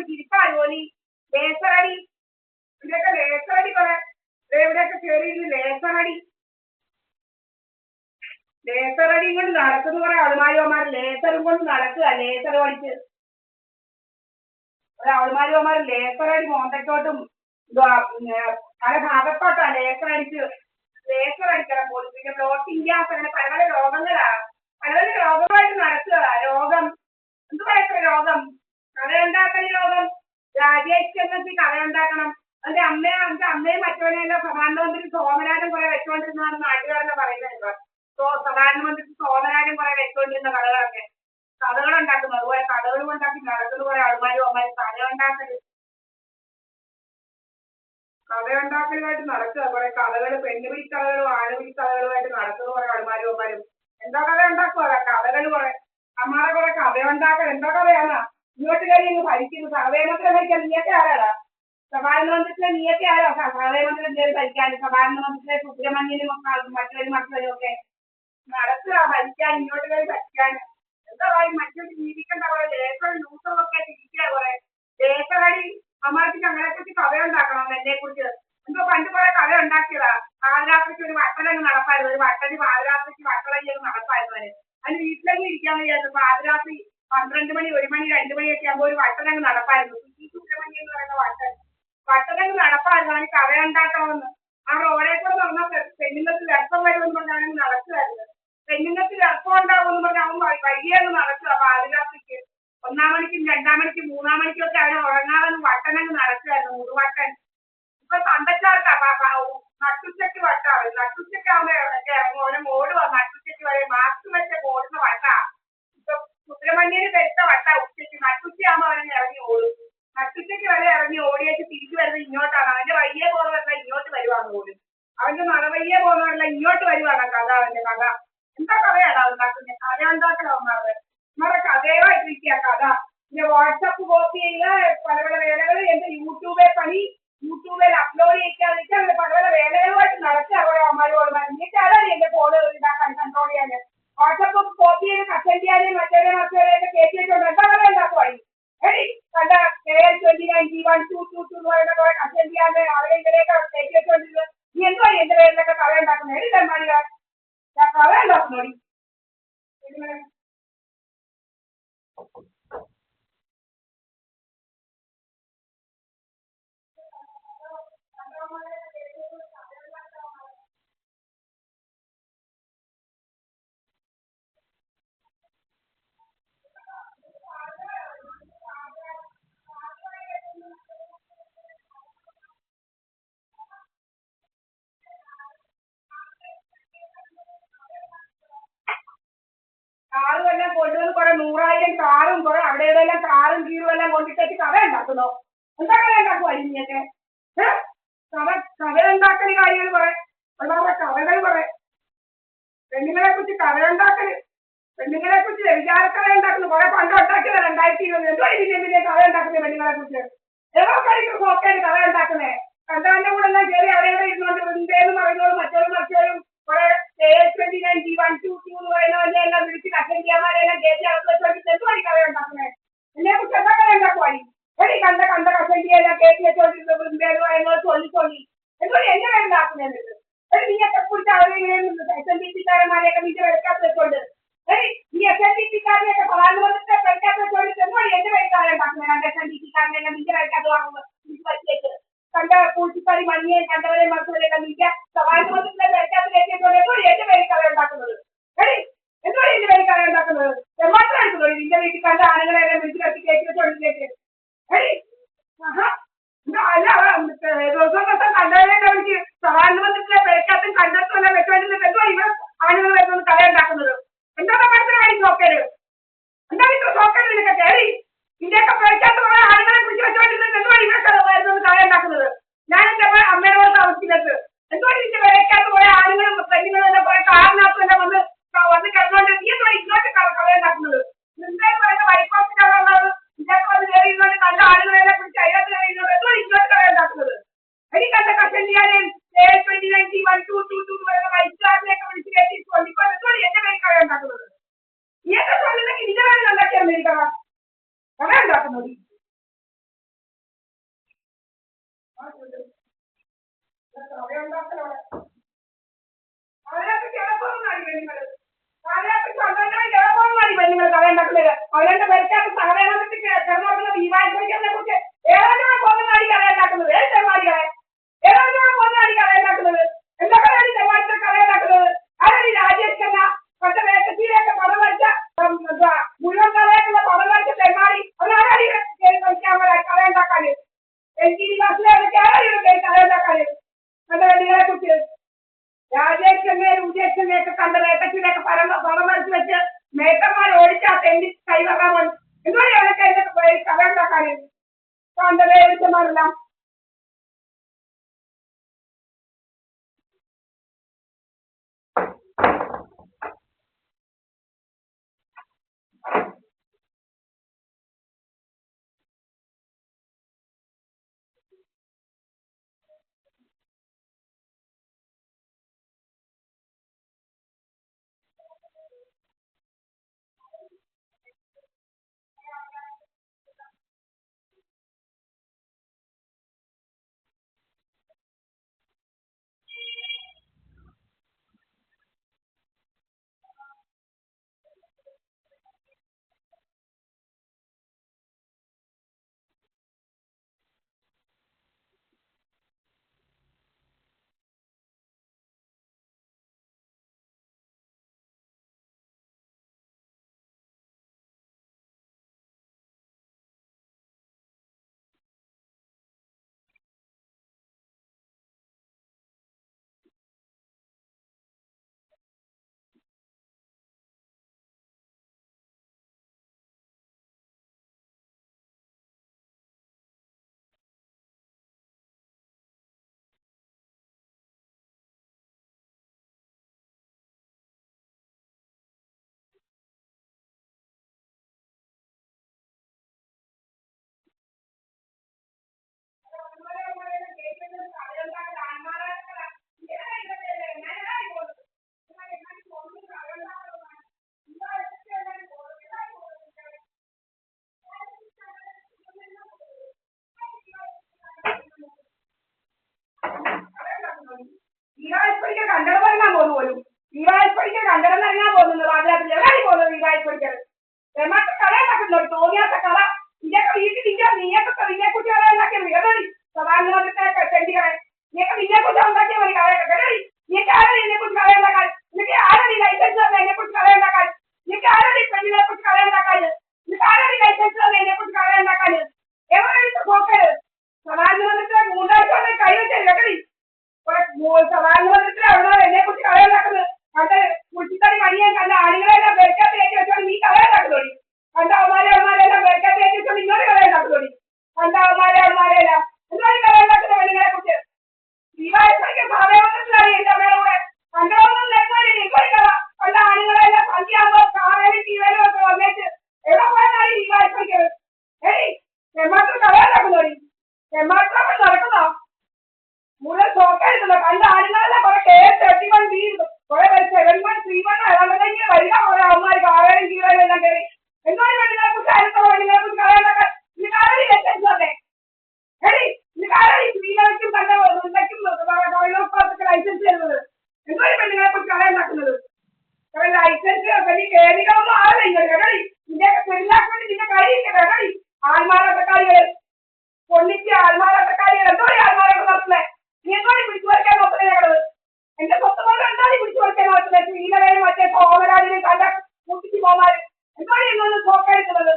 തിരിപ്പാരുപോലി ലേസറടി ഇവിടെയൊക്കെ ലേസറടി കുറെ ഇവിടെയൊക്കെ കയറിയിരുന്നു ലേസറടി കൊണ്ട് നടക്കുന്ന കുറെ ആൾമാരിമാർ ലേസറും കൊണ്ട് നടക്കുക ലേസർ പഠിച്ച് കുറെ ആൾമാരിമാർ ലേസറടി മോന്തക്കോട്ടും പല ഭാഗത്തോട്ടാ ലേസർ അടിക്കണം പോലും പിന്നെ ബ്ലോട്ടിംഗ് ഗ്യാസ് അങ്ങനെ പല പല രോഗങ്ങളാ പല പല രോഗമായിട്ട് നടക്കുക രോഗം എന്ത് പറയത്ര രോഗം കഥയുണ്ടാക്കൽ രോഗം രാജേഷ് കഥയുണ്ടാക്കണം എന്റെ അമ്മയും മറ്റവനെല്ലാം പ്രധാനമന്ത്രി സോമരാജൻ കുറെ വെച്ചുകൊണ്ടിരുന്നതാണ് നാട്ടുകാരെന്നെ പറയുന്നത് പ്രധാനമന്ത്രി സോമരാജൻ കുറെ വെച്ചുകൊണ്ടിരുന്ന കഥകളൊക്കെ കഥകളുണ്ടാക്കുന്നു അതുപോലെ കഥകളും ഉണ്ടാക്കി നടക്കുന്ന കുറെ ആൾമാരും കഥയുണ്ടാക്കലുമായിട്ട് നടക്കുക കുറെ കഥകൾ പെണ്ണുപിടി കഥകളും ആണുപിടി കഥകളുമായിട്ട് നടക്കുന്ന കുറെ ആൾമാരും എന്താ കഥ ഉണ്ടാക്കുക കഥകൾ കുറെ അമ്മാരെ കുറെ കഥയുണ്ടാക്കൽ എന്താ കഥയാണ് ഇങ്ങോട്ട് കയറി ഇങ്ങ് ഭരിക്കുന്നു സർവേമന്ത്രം ഭരിക്കാൻ നീയൊക്കെ ആരാടാ പ്രധാനമന്ത്രിയുടെ നീയൊക്കെ ആരോ സർവേമന്ത്രം കയറി ഭരിക്കാൻ പ്രധാനമന്ത്രിയുടെ സുബ്രഹ്മണ്യനും മറ്റവരും ഒക്കെ നടക്കുക ഭരിക്കാൻ ഇങ്ങോട്ട് കയറി ഭരിക്കാൻ എന്താ പറയും മറ്റൊരു ജീവിക്കേണ്ട കുറെ ലേസർ ന്യൂസുകളൊക്കെ തിരിക്കുക കുറെ ലേസറടി അമ്മാർക്ക് ഞങ്ങളെ കുറിച്ച് കഥയുണ്ടാക്കണം എന്നെ കുറിച്ച് എന്തോ പണ്ട് കുറെ കഥ ഉണ്ടാക്കിയതാ പാതിരാത്രിക്ക് ഒരു വട്ടലങ്ങ് നടപ്പായിരുന്നു ഒരു വട്ടടി പാതിരാത്രിക്ക് വട്ടളങ്ങ് നടപ്പായിരുന്നു അതിന് വീട്ടിലങ്ങ് ഇരിക്കാൻ വയ്യായിരുന്നു പാതിരാത്രി 12 മണി 1 മണി 2 മണിയൊക്കെ ആകുമ്പോൾ ഒരു വട്ടലങ്ങ് നടപ്പായിരുന്നു സുബ്രഹ്മണ്യം എന്ന് പറയുന്ന വട്ടലങ്ങ് നടപ്പായിരുന്നു അതിന് കഥയുണ്ടാക്കണമെന്ന് ആ റോഡേ കൂടെ നടന്ന പെണ്ണുങ്ങൾക്ക് ഗർഭം വരുമെന്ന് പറഞ്ഞാൽ നടക്കുമായിരുന്നു പെണ്ണുങ്ങൾക്ക് ഗർഭം ഉണ്ടാകുമെന്ന് പറഞ്ഞാൽ അവൻ വൈകിയങ്ങ് നടക്കുക പാതിരാത്രിക്ക് 1-ാം മണിക്കും 2-ാം മണിക്കും 3-ാം മണിക്കും ഒക്കെ അവന് ഉറങ്ങാതെ വട്ടനങ്ങ് നടക്കുമായിരുന്നു മുതുവട്ടൻ ഇപ്പൊ തണ്ടച്ചാർക്കാ നട്ടുച്ചയ്ക്ക് വട്ടാവും നട്ടുച്ചയ്ക്കാവുമ്പോ ഇറങ്ങും അവനെ ഓടുക നട്ടുച്ചയ്ക്ക് വരെ മാസ്ക് വെച്ച് ഓടുന്ന വട്ടാ ഇപ്പൊ സുബ്രഹ്മണ്യന് പെരുത്ത വട്ടാ ഉച്ചയ്ക്ക് നട്ടുച്ചയാകുമ്പോ അവനെ ഇറങ്ങി ഓടും നട്ടുച്ചയ്ക്ക് വരെ ഇറങ്ങി ഓടിയേക്ക് തിരിച്ചു വരുന്നത് ഇങ്ങോട്ടാണ് അവന്റെ വയ്യേ പോകുന്നവരല്ല ഇങ്ങോട്ട് വരുവാന്ന് പോലും അവന്റെ നടവയ്യേ പോകുന്നവരല്ല ഇങ്ങോട്ട് വരുവാണ് കഥ അവന്റെ കഥ എന്താ കഥയാടാ ഉണ്ടാക്കുന്നത് കഥ ഉണ്ടാക്കലാവുന്നത് നമ്മുടെ കഥയുമായിട്ടിരിക്കുക കഥ പിന്നെ വാട്സപ്പ് കോപ്പി ചെയ്യുക പല പല വേലകൾ എന്റെ യൂട്യൂബിൽ അപ്ലോഡ് ചെയ്യിക്കാതിരിക്കുക അങ്ങനെ പല പല വേലകളുമായിട്ട് നടക്കുക കുറെ അമ്മയോട് എന്നിട്ട് അതാണ് എന്റെ ഫോണ് ഇതാക്കാൻ കൺട്രോൾ ചെയ്യാൻ വാട്സപ്പ് കോപ്പി ചെയ്ത് കസന്റ് ചെയ്യാനും മറ്റേതൊക്കെ കയറ്റി വെച്ചോണ്ട് എന്താ കഥ ഉണ്ടാക്കുവായി എടി കണ്ട KL29 G1222 എന്ന് പറയുന്ന കുറെ കസന്റ് ചെയ്യാതെ അവരെ ഇതിലേക്ക് കയറ്റി വെച്ചോണ്ടിരുന്നത് നീ എന്തുവാ എന്റെ പേരിലൊക്കെ കഥ ഉണ്ടാക്കുന്നത് എടി തെമ്മാടിക കഥ ഉണ്ടാക്കുന്നോടി കാറും എല്ലാം കൊണ്ടുവന്ന് കുറെ 100,000 കാറും കുറെ അവിടെ ഇവിടെയെല്ലാം കാറും കീറും എല്ലാം കൊണ്ടിട്ടേക്ക് കഥ ഉണ്ടാക്കുന്നോ എന്താ കഥ ഉണ്ടാക്കുവാ ഇനിയൊക്കെ കഥ ഉണ്ടാക്കല് കാര്യങ്ങൾ കുറെ വളരെ കഥകൾ കുറെ പെണ്ണുങ്ങളെ കുറിച്ച് കഥയുണ്ടാക്കല് പെണ്ണുങ്ങളെ കുറിച്ച് വ്യഭിചാരക്കഥ ഉണ്ടാക്കുന്നു കുറെ പണ്ട് ഉണ്ടാക്കിയത് 2020 എന്തോ ഇതിന്റെ കഥ ഉണ്ടാക്കുന്നത് പെണ്ണുങ്ങളെ കുറിച്ച് ഏതോ കളിക്ക് നോക്കേണ്ട കഥ ഉണ്ടാക്കുന്നേ കണ്ടവന്റെ കൂടെ എല്ലാം കയറി അവിടെ ഇവിടെ ഇരുന്നോണ്ട് വൃന്ദേന്ന് പറയുന്നതും മറ്റോരും കുറെ KL29 G122 എന്ന് പറയുന്നവന്റെ എല്ലാം വിളിച്ച് കസന്റിയമാരെല്ലാം കയറ്റി അകത്ത് വെച്ചോണ്ട് എന്തുവാടി കഥ ഉണ്ടാക്കുന്നത് എന്നെ കുറിച്ച് എന്താ കഥ ഉണ്ടാക്കുവാടി എടി കണ്ട കസന്റിയെല്ലാം കയറ്റി വെച്ചോണ്ടിരുന്ന വൃന്ദേന്ന് പറയുന്നത് ചൊല്ലി എന്തുകൊണ്ട് എന്നെ വേണ്ടാക്കുന്നത് എടി നീയൊക്കെ കുറിച്ച് അവരെങ്ങനെയാണ് SNDP-കാരന്മാരെയൊക്കെ നിന്റെ വിലക്കാത്ത വെച്ചോണ്ട് എടി ഈ SNDP-കാരനെയൊക്കെ പ്രധാനമന്ത്രിയുടെ വിലക്കാത്ത വെച്ചോണ്ട് എന്തുകൊണ്ട് എന്റെ വിലക്കാതെ ഉണ്ടാക്കുന്നത് കണ്ട SNDP-കാരനെല്ലാം നിന്റെ വിലക്കാത്ത വാങ്ങുമ്പോൾ പറ്റിയേക്ക് കണ്ട കൂട്ടിപ്പടി മണിയെ കണ്ടവരെ മക്കളെയൊക്കെ നിന്റെ പ്രധാനമന്ത്രിയുടെ വിലക്കാത്ത കയറ്റിയതുകൊണ്ട് എന്തുകൊണ്ട് എന്റെ വിലക്കാതെ ഉണ്ടാക്കുന്നത് എടി എന്തുകൊണ്ട് എന്റെ വിലക്കാതെ ഉണ്ടാക്കുന്നത് മാത്രം എടുക്കുന്നത് നിന്റെ വീട്ടിൽ കണ്ട ആളുകളെല്ലാം വിളിച്ച് കത്തി കയറ്റി വെച്ചോണ്ടിരിക്കേക്ക് എടി അല്ല ദിവസം കണ്ടവരെ വിളിച്ച് പ്രധാനമന്ത്രിയുടെ വിലക്കാത്തും കണ്ടെത്തുമെല്ലാം വെച്ചോണ്ടിരുന്നത് എന്തോ ഇവിടെ ആളുകൾ വരുന്നത് കഥ ഉണ്ടാക്കുന്നത് എന്താ മനസ്സിലായി നോക്കരുത് എന്താ ഇത്ര നോക്കരുത് നിനക്ക് കയറി ഇന്ത്യയൊക്കെ പേടിക്കാത്ത കുറെ ആളുകളെ പിടിച്ച് വെച്ചോണ്ടിരുന്നത് എന്തുകൊണ്ട് ഇവിടെ വരുന്നത് കഥ ഉണ്ടാക്കുന്നത് ഞാൻ എന്റെ അമ്മയോട് താമസിക്കുന്നത് എന്തുകൊണ്ട് ഇതിന്റെ വിലക്കാത്ത കുറെ ആളുകളും പെണ്ണുങ്ങളെല്ലാം കുറെ കാറിനകത്ത് തന്നെ വന്ന് കിടന്നുകൊണ്ട് നീ എന്തുകൊണ്ട് ഇങ്ങോട്ട് കഥ ഉണ്ടാക്കുന്നത് എന്തായാലും പറയുന്ന വൈപ്പാസിനുള്ളത് ഇതിനൊക്കെ വന്ന് കയറി ഇങ്ങോട്ട് കണ്ട ആളുകളെല്ലാം പിടിച്ച് അതിനകത്ത് കഴിയുന്നത് എന്തുകൊണ്ട് ഇങ്ങോട്ട് കഥ ഉണ്ടാക്കുന്നത് എനിക്ക് കണ്ട കസന്റിയാനെയും KL29 G1222 എന്ന് പറയുന്ന വൈദ്യുകാരനെയൊക്കെ വിളിച്ച് കയറ്റിക്കൊണ്ട് ഇപ്പൊ എന്തുകൊണ്ട് എന്റെ പേര് കഥ ഉണ്ടാക്കുന്നത് നീ എന്താ പറയുന്നെങ്കിൽ നിന്റെ പേരിൽ ഉണ്ടാക്കിയാൽ കഥ ഉണ്ടാക്കുന്നത് കഥയുണ്ടാക്കലോടെ അതിനകത്ത് കിടപ്പൊന്നാണ് പെണ്ണുങ്ങൾ അതിനകത്ത് സ്വന്തമായി കിടപ്പൊന്നാണ് പെണ്ണുങ്ങൾ കഥയുണ്ടാക്കുന്നത്. അവരുടെ പേരക്കകത്ത് സഹകരണത്തിൽ കിടന്നുറങ്ങുന്ന ദീപാവലിനെ കുറിച്ച് ഏതൊക്കെ പോകുന്നതാണ് കഥയുണ്ടാക്കുന്നത്. ഏത് ചെമ്മാടികളെ ഏതൊക്കെ പോകുന്നതാണ് കഥയുണ്ടാക്കുന്നത്. എന്തൊക്കെയാണ് ചെമ്മാടിത്തെ കഥയുണ്ടാക്കുന്നത്. അതൊരു രാജേഷ് ഖന്ന മറ്റേ വേക്കത്തിയിലൊക്കെ പടം വരച്ച മുഴുവൻ കഥയായിട്ടുള്ള പടം വരച്ച ചെമ്മാടി അവരാണ് കഥയുണ്ടാക്കാന്. എൽ.ടി. ക്ലാസ്സിലൊക്കെയാണ് കഥയുണ്ടാക്കാന്. മറ്റേ വെള്ളികളെ കുറിച്ച് രാജേഷ് ഖന്നയും ഉജേഷ് ഖന്നയൊക്കെ കണ്ട വേട്ടത്തിനൊക്കെ പടം വരച്ച് വെച്ച് മേക്കന്മാർ ഓടിച്ചാ തെണ്ടി കൈവറാൻ പോയി. എന്തുകൊണ്ട് അവരൊക്കെ എന്റെ കഥ ഉണ്ടാക്കാന് കണ്ടത് ഏവിച്ചമാരെല്ലാം ദീപാവലിക്ക് കണ്ടടം ഇറങ്ങാൻ പോകുന്നു പോലും. ദീപാവലിക്ക് കണ്ടടം ഇറങ്ങാൻ പോകുന്നു. വാതിലാത്തിൽ എവിടെയാണ് പോകുന്നത് ദീപാവലിക്ക്. എമാർക്ക് കഥ ഉണ്ടാക്കുന്നു. തോന്നിയാത്ത കഥ ഇതൊക്കെ വീട്ടിൽ നീയൊക്കെ നിന്നെക്കുറിച്ച് കഥ ഉണ്ടാക്കിയത് ഏതൊരു പ്രധാനമന്ത്രിത്തെ ചെണ്ടികളെ നീയൊക്കെ നിന്നെക്കുറിച്ച് ഉണ്ടാക്കിയ മതി കഥയൊക്കെ കേട്ടോടി. നീക്ക് ആരാണ് ഇതിനെക്കുറിച്ച് കഥ ഉണ്ടാക്കാൻ. നിനക്ക് ആരാണ് ഈ ലൈസൻസ് തന്നെ എന്നെക്കുറിച്ച് കഥ ഉണ്ടാക്കാൻ. നിനക്ക് ആരാണ് ഈ പെണ്ണുങ്ങളെ കുറിച്ച് കഥ ഉണ്ടാക്കാൻ. നിനക്ക് ആരാണ് ഈ ലൈസൻസ് തന്നെ എന്നെക്കുറിച്ച് കഥ ഉണ്ടാക്കാൻ. എവിടെ പോക്കര് പ്രധാനമന്ത്രിയുടെ മൂന്നാഴ്ച കൈവച്ചാൽ കേട്ടോടി. പ്രധാനമന്ത്രി അവിടെ എന്നെ കുറിച്ച് കഥ ഉണ്ടാക്കുന്നത് കണ്ട് കുളിച്ചിത്തടി മണിയാൻ കണ്ട ആളുകളെല്ലാം വെറുക്കാത്ത കയറ്റി വെച്ചോണ്ട് നീ കഥ ഉണ്ടാക്കുന്നോടി. കണ്ട അവന്മാരെല്ലാം വെറുക്കാത്ത കയറ്റി വെച്ചോണ്ട് ഇങ്ങോട്ട് കഥ ഉണ്ടാക്കുന്നോടി. കണ്ട അവന്മാരെല്ലാം എന്താണ് കഥ ഉണ്ടാക്കുന്ന പെണ്ണുങ്ങളെ കുറിച്ച്. ദീപാവലിക്ക് പ്രധാനമന്ത്രിയാണ് എന്റെ അമ്മയുടെ കൂടെ കണ്ടതൊന്നും നെന്മാരി ഇങ്ങോട്ട് കഥ കണ്ട ആളുകളെല്ലാം സന്ധ്യയാകുമ്പോ കാവേലും ടീവേലും ഒക്കെ വന്നേച്ച് എവിടെ പോയെന്നാണ് ദീപാവലിക്ക്. ഏയ് ചെമ്മാത്ര കഥ ഉണ്ടാക്കുന്നോടി. ചെമ്മാത്ര നടക്കുന്നോ മുഴുവൻ ചോക്കായിരുന്നല്ലോ. കണ്ട ആളുകളെല്ലാം കുറെ KS-31B കുറെ 7-1-3-1 ഇറങ്ങി വരിക. കുറെ അവന്മാർ കാവേലും ടീവേലും എല്ലാം കയറി എന്താണ് പെണ്ണുങ്ങളെ കുറിച്ച് അടുത്തുള്ള പെണ്ണുങ്ങളെ കുറിച്ച് കഥ ഉണ്ടാക്കാൻ. നിനക്കാരും ലൈസൻസ് തന്നെ എടി. നിനക്കാരും ഈ സ്ത്രീകൾക്കും തന്നെ തൊഴിലുറപ്പൊക്കെ ലൈസൻസ് തരുന്നത്. എന്താണ് പെണ്ണുങ്ങളെ കുറിച്ച് കഥ ഉണ്ടാക്കുന്നത്. ലൈസൻസ് കേറികളൊന്നും ആളെ കേട്ടോടി. നിന്റെയൊക്കെ പെരുന്നാക്ക് വേണ്ടി നിന്റെ കയ്യിൽ കേട്ടോടി. ആൾമാരാട്ടക്കാരികള് പൊന്നിച്ച് ആൾമാരാട്ടക്കാരികൾ എന്തോ ആൾമാരൊക്കെ നടത്തുന്നത്. നീ എന്തോടി പിടിച്ചു പറിക്കാൻ നോക്കുന്നത്. ഞങ്ങള് എന്റെ സ്വത്ത് പോലെ എന്താടി പിടിച്ചു പറിക്കാൻ നോക്കുന്നത്. ശ്രീലവേനും മറ്റേ സോമരാജിനും കണ്ട മുട്ടിച്ച് പോമാര് എന്തോടി എന്നൊന്ന് ചോക്കെടുക്കുന്നത്.